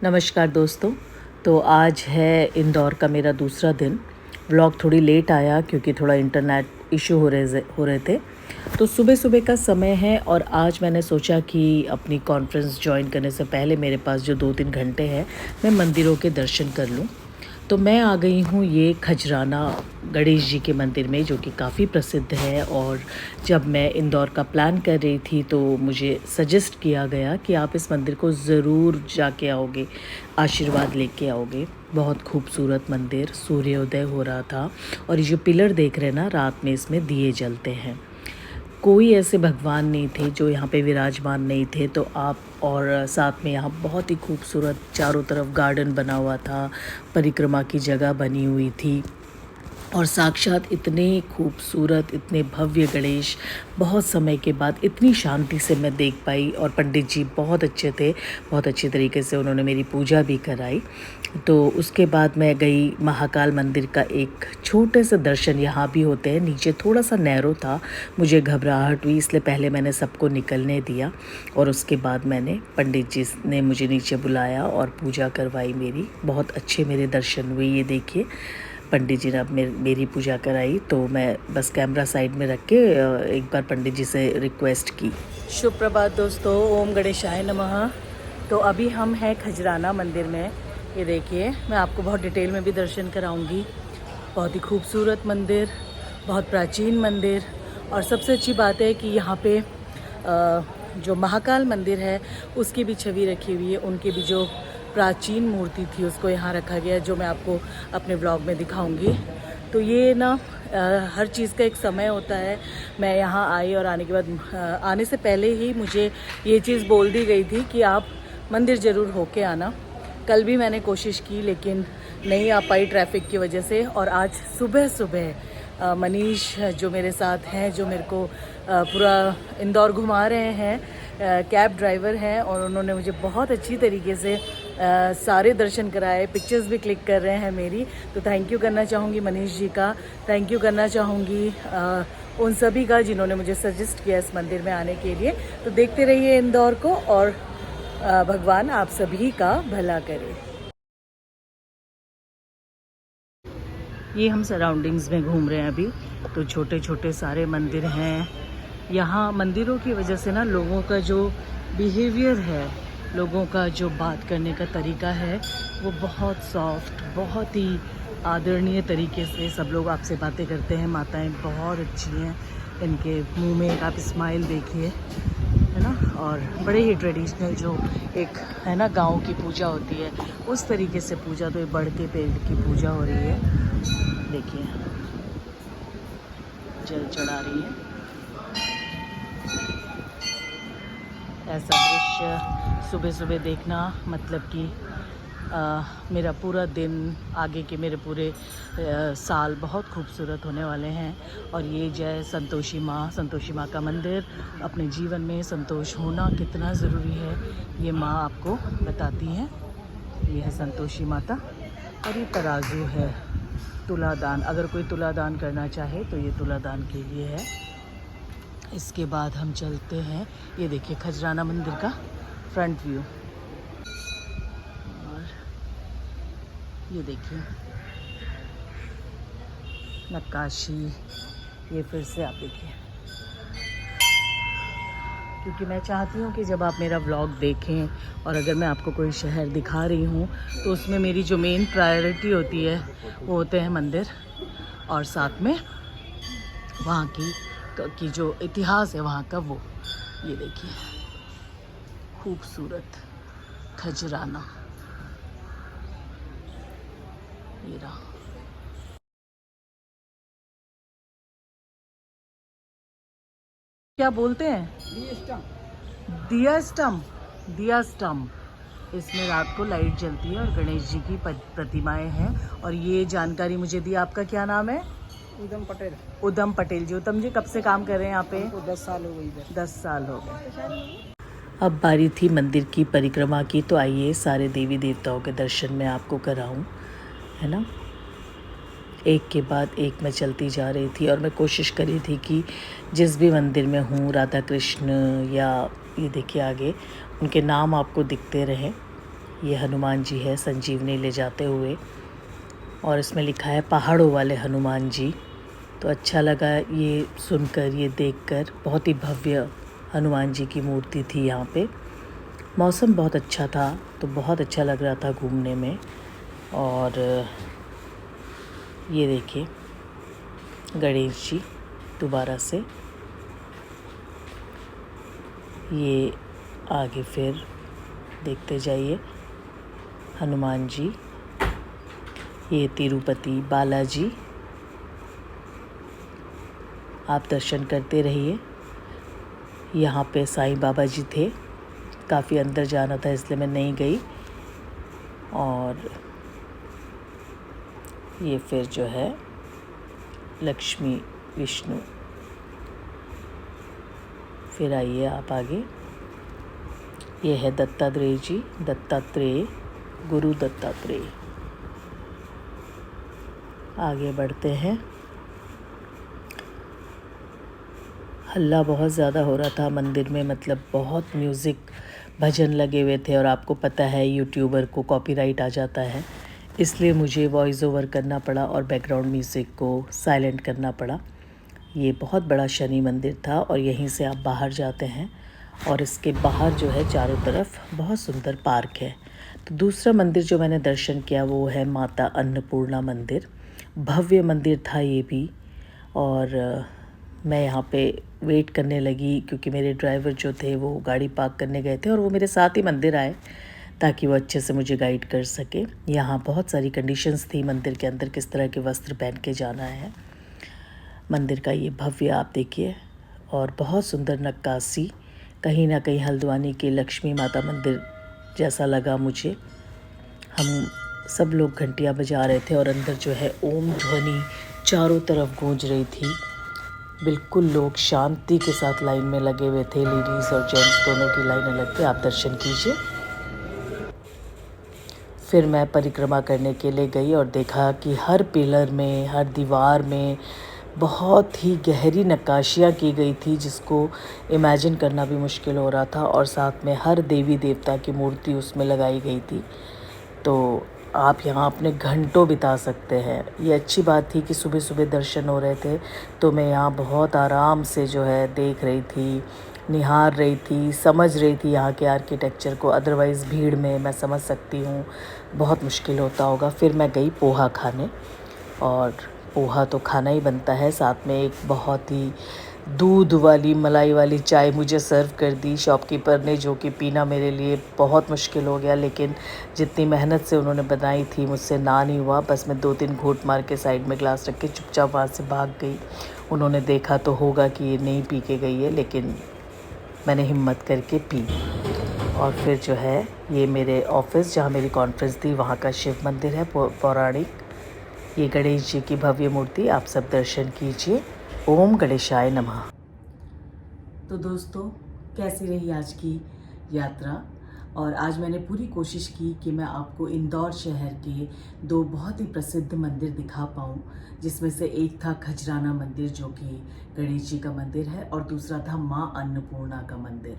नमस्कार दोस्तों। तो आज है इंदौर का मेरा दूसरा दिन। व्लॉग थोड़ी लेट आया क्योंकि थोड़ा इंटरनेट इशू हो रहे थे। तो सुबह सुबह का समय है और आज मैंने सोचा कि अपनी कॉन्फ्रेंस ज्वाइन करने से पहले मेरे पास जो 2-3 घंटे हैं मैं मंदिरों के दर्शन कर लूँ। तो मैं आ गई हूँ ये खजराना गणेश जी के मंदिर में, जो कि काफ़ी प्रसिद्ध है। और जब मैं इंदौर का प्लान कर रही थी तो मुझे सजेस्ट किया गया कि आप इस मंदिर को ज़रूर जाके आओगे, आशीर्वाद लेके आओगे। बहुत खूबसूरत मंदिर, सूर्योदय हो रहा था और ये जो पिलर देख रहे हैं ना, रात में इसमें दिए जलते हैं। कोई ऐसे भगवान नहीं थे जो यहाँ पे विराजमान नहीं थे। तो आप और साथ में यहाँ बहुत ही खूबसूरत चारों तरफ गार्डन बना हुआ था, परिक्रमा की जगह बनी हुई थी और साक्षात इतने खूबसूरत, इतने भव्य गणेश बहुत समय के बाद इतनी शांति से मैं देख पाई। और पंडित जी बहुत अच्छे थे, बहुत अच्छे तरीके से उन्होंने मेरी पूजा भी कराई। तो उसके बाद मैं गई महाकाल मंदिर का एक छोटे से दर्शन यहाँ भी होते हैं। नीचे थोड़ा सा नैरो था, मुझे घबराहट हुई, इसलिए पहले मैंने सबको निकलने दिया और उसके बाद मैंने पंडित जी ने मुझे नीचे बुलाया और पूजा करवाई मेरी। बहुत अच्छे मेरे दर्शन हुए। ये देखिए, पंडित जी ने अब मेरी पूजा कराई। तो मैं बस कैमरा साइड में रख के एक बार पंडित जी से रिक्वेस्ट की। शुभ प्रभात दोस्तों, ओम गणेशाय नमः। तो अभी हम हैं खजराना मंदिर में। ये देखिए, मैं आपको बहुत डिटेल में भी दर्शन कराऊंगी। बहुत ही खूबसूरत मंदिर, बहुत प्राचीन मंदिर। और सबसे अच्छी बात है कि यहाँ पे जो महाकाल मंदिर है उसकी भी छवि रखी हुई है। उनकी भी जो प्राचीन मूर्ति थी उसको यहाँ रखा गया है, जो मैं आपको अपने ब्लॉग में दिखाऊंगी। तो ये ना हर चीज़ का एक समय होता है। मैं यहाँ आई और आने के बाद आने से पहले ही मुझे ये चीज़ बोल दी गई थी कि आप मंदिर ज़रूर होके आना। कल भी मैंने कोशिश की लेकिन नहीं आ पाई ट्रैफिक की वजह से। और आज सुबह सुबह मनीष जो मेरे साथ हैं, जो मेरे को पूरा इंदौर घुमा रहे हैं, कैब ड्राइवर हैं, और उन्होंने मुझे बहुत अच्छी तरीके से सारे दर्शन कराए, पिक्चर्स भी क्लिक कर रहे हैं मेरी। तो थैंक यू करना चाहूँगी मनीष जी का, थैंक यू करना चाहूँगी उन सभी का जिन्होंने मुझे सजेस्ट किया इस मंदिर में आने के लिए। तो देखते रहिए इंदौर को और भगवान आप सभी का भला करे। ये हम सराउंडिंग्स में घूम रहे हैं अभी। तो छोटे छोटे सारे मंदिर हैं यहाँ। मंदिरों की वजह से ना लोगों का जो बिहेवियर है, लोगों का जो बात करने का तरीका है, वो बहुत सॉफ्ट, बहुत ही आदरणीय तरीके से सब लोग आपसे बातें करते हैं। माताएं बहुत अच्छी हैं, इनके मुंह में एक आप स्माइल देखिए, है ना। और बड़े ही ट्रेडिशनल जो एक है ना गांव की पूजा होती है उस तरीके से पूजा। तो ये बढ़ के पेड़ की पूजा हो रही है, देखिए जल चढ़ा रही है। ऐसा दृश्य सुबह सुबह देखना मतलब कि मेरा पूरा दिन, आगे के मेरे पूरे साल बहुत खूबसूरत होने वाले हैं। और ये जय संतोषी माँ का मंदिर, अपने जीवन में संतोष होना कितना ज़रूरी है ये माँ आपको बताती हैं। ये है संतोषी माता और ये तराजू है, तुलादान। अगर कोई तुलादान करना चाहे तो ये तुलादान के लिए है। इसके बाद हम चलते हैं, ये देखिए खजराना मंदिर का फ्रंट व्यू। और ये देखिए नक्काशी, ये फिर से आप देखिए, क्योंकि मैं चाहती हूँ कि जब आप मेरा व्लॉग देखें और अगर मैं आपको कोई शहर दिखा रही हूँ तो उसमें मेरी जो मेन प्रायोरिटी होती है वो होते हैं मंदिर, और साथ में वहाँ की जो इतिहास है वहाँ का वो। ये देखिए खूबसूरत खजराना, ये रहा। क्या बोलते हैं? दिया स्टम्प। दिया स्टम्प। इसमें रात को लाइट जलती है और गणेश जी की प्रतिमाएं हैं। और ये जानकारी मुझे दी, आपका क्या नाम है? उदम पटेल। उदम पटेल जी। उदम जी कब से काम कर रहे हैं यहाँ पे? 10 साल हो गई। 10 साल हो गए। अब बारी थी मंदिर की परिक्रमा की, तो आइए सारे देवी देवताओं के दर्शन मैं आपको कराऊं, है ना। एक के बाद एक मैं चलती जा रही थी और मैं कोशिश करी थी कि जिस भी मंदिर में हूँ, राधा कृष्ण या ये देखिए आगे उनके नाम आपको दिखते रहें। ये हनुमान जी है संजीवनी ले जाते हुए, और इसमें लिखा है पहाड़ों वाले हनुमान जी। तो अच्छा लगा ये सुनकर, ये देखकर। बहुत ही भव्य हनुमान जी की मूर्ति थी यहाँ पे। मौसम बहुत अच्छा था, तो बहुत अच्छा लग रहा था घूमने में। और ये देखिए गणेश जी दोबारा से। ये आगे फिर देखते जाइए हनुमान जी। ये तिरुपति बालाजी, आप दर्शन करते रहिए। यहाँ पे साईं बाबा जी थे, काफ़ी अंदर जाना था इसलिए मैं नहीं गई। और ये फिर जो है लक्ष्मी विष्णु। फिर आइए आप आगे, ये है दत्तात्रेय जी, दत्तात्रेय, गुरु दत्तात्रेय। आगे बढ़ते हैं। हल्ला बहुत ज़्यादा हो रहा था मंदिर में, मतलब बहुत म्यूज़िक भजन लगे हुए थे, और आपको पता है यूट्यूबर को कॉपीराइट आ जाता है, इसलिए मुझे वॉइस ओवर करना पड़ा और बैकग्राउंड म्यूज़िक को साइलेंट करना पड़ा। ये बहुत बड़ा शनि मंदिर था, और यहीं से आप बाहर जाते हैं, और इसके बाहर जो है चारों तरफ बहुत सुंदर पार्क है। तो दूसरा मंदिर जो मैंने दर्शन किया वो है माता अन्नपूर्णा मंदिर। भव्य मंदिर था ये भी। और मैं यहाँ पे वेट करने लगी, क्योंकि मेरे ड्राइवर जो थे वो गाड़ी पार्क करने गए थे, और वो मेरे साथ ही मंदिर आए ताकि वो अच्छे से मुझे गाइड कर सके। यहाँ बहुत सारी कंडीशंस थी मंदिर के अंदर, किस तरह के वस्त्र पहन के जाना है। मंदिर का ये भव्य आप देखिए, और बहुत सुंदर नक्काशी, कहीं ना कहीं हल्द्वानी के लक्ष्मी माता मंदिर जैसा लगा मुझे। हम सब लोग घंटियाँ बजा रहे थे, और अंदर जो है ओम ध्वनि चारों तरफ गूंज रही थी। बिल्कुल लोग शांति के साथ लाइन में लगे हुए थे, लेडीज़ और जेंट्स दोनों की लाइन अलग थी। आप दर्शन कीजिए। फिर मैं परिक्रमा करने के लिए गई और देखा कि हर पिलर में, हर दीवार में बहुत ही गहरी नक्काशियाँ की गई थी, जिसको इमेजिन करना भी मुश्किल हो रहा था। और साथ में हर देवी देवता की मूर्ति उसमें लगाई गई थी। तो आप यहाँ अपने घंटों बिता सकते हैं। ये अच्छी बात थी कि सुबह सुबह दर्शन हो रहे थे, तो मैं यहाँ बहुत आराम से जो है देख रही थी, निहार रही थी, समझ रही थी यहाँ के आर्किटेक्चर को। अदरवाइज़ भीड़ में मैं समझ सकती हूँ बहुत मुश्किल होता होगा। फिर मैं गई पोहा खाने, और पोहा तो खाना ही बनता है। साथ में एक बहुत ही दूध वाली, मलाई वाली चाय मुझे सर्व कर दी शॉपकीपर ने, जो कि पीना मेरे लिए बहुत मुश्किल हो गया। लेकिन जितनी मेहनत से उन्होंने बनाई थी, मुझसे ना नहीं हुआ। बस मैं 2-3 घूंट मार के साइड में ग्लास रख के चुपचाप वहाँ से भाग गई। उन्होंने देखा तो होगा कि ये नहीं पी के गई है, लेकिन मैंने हिम्मत करके पी। और फिर जो है ये मेरे ऑफिस, जहाँ मेरी कॉन्फ्रेंस थी, वहाँ का शिव मंदिर है पौराणिक। ये गणेश जी की भव्य मूर्ति, आप सब दर्शन कीजिए। ओम गणेशाय नमः। तो दोस्तों, कैसी रही आज की यात्रा? और आज मैंने पूरी कोशिश की कि मैं आपको इंदौर शहर के 2 बहुत ही प्रसिद्ध मंदिर दिखा पाऊँ, जिसमें से एक था खजराना मंदिर, जो कि गणेश जी का मंदिर है, और दूसरा था माँ अन्नपूर्णा का मंदिर।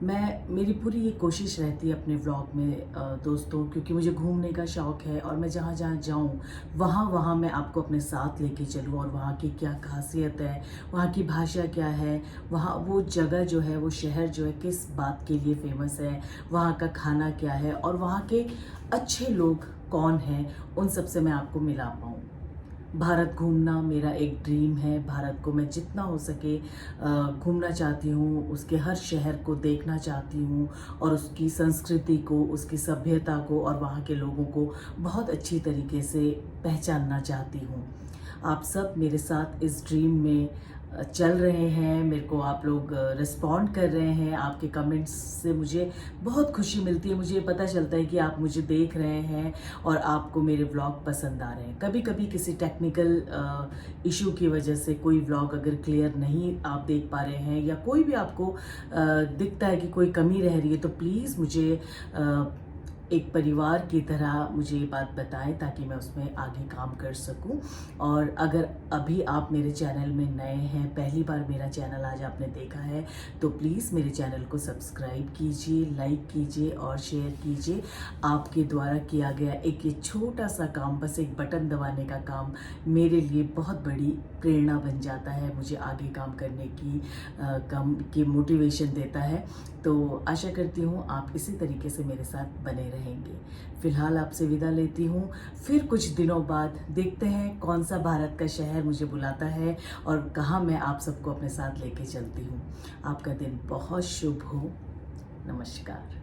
मेरी पूरी ये कोशिश रहती है अपने व्लॉग में दोस्तों, क्योंकि मुझे घूमने का शौक़ है, और मैं जहाँ जहाँ जाऊँ वहाँ मैं आपको अपने साथ लेके चलूँ, और वहाँ की क्या खासियत है, वहाँ की भाषा क्या है, वहाँ वो जगह जो है, वो शहर जो है किस बात के लिए फेमस है, वहाँ का खाना क्या है, और वहाँ के अच्छे लोग कौन हैं, उन सब से मैं आपको मिला पाऊँ। भारत घूमना मेरा एक ड्रीम है। भारत को मैं जितना हो सके घूमना चाहती हूँ, उसके हर शहर को देखना चाहती हूँ, और उसकी संस्कृति को, उसकी सभ्यता को, और वहाँ के लोगों को बहुत अच्छी तरीके से पहचानना चाहती हूँ। आप सब मेरे साथ इस ड्रीम में चल रहे हैं। मेरे को आप लोग रिस्पॉन्ड कर रहे हैं। आपके कमेंट्स से मुझे बहुत खुशी मिलती है। मुझे पता चलता है कि आप मुझे देख रहे हैं और आपको मेरे व्लॉग पसंद आ रहे हैं। कभी कभी किसी टेक्निकल इशू की वजह से कोई व्लॉग अगर क्लियर नहीं आप देख पा रहे हैं, या कोई भी आपको दिखता है कि कोई कमी रह रही है, तो प्लीज़ मुझे एक परिवार की तरह मुझे ये बात बताएं ताकि मैं उसमें आगे काम कर सकूं। और अगर अभी आप मेरे चैनल में नए हैं, पहली बार मेरा चैनल आज आपने देखा है, तो प्लीज़ मेरे चैनल को सब्सक्राइब कीजिए, लाइक कीजिए और शेयर कीजिए। आपके द्वारा किया गया एक ये छोटा सा काम, बस एक बटन दबाने का काम, मेरे लिए बहुत बड़ी प्रेरणा बन जाता है, मुझे आगे काम करने की मोटिवेशन देता है। तो आशा करती हूँ आप इसी तरीके से मेरे साथ बने रहेंगे। फ़िलहाल आपसे विदा लेती हूँ, फिर कुछ दिनों बाद देखते हैं कौन सा भारत का शहर मुझे बुलाता है और कहाँ मैं आप सबको अपने साथ लेके चलती हूँ। आपका दिन बहुत शुभ हो। नमस्कार।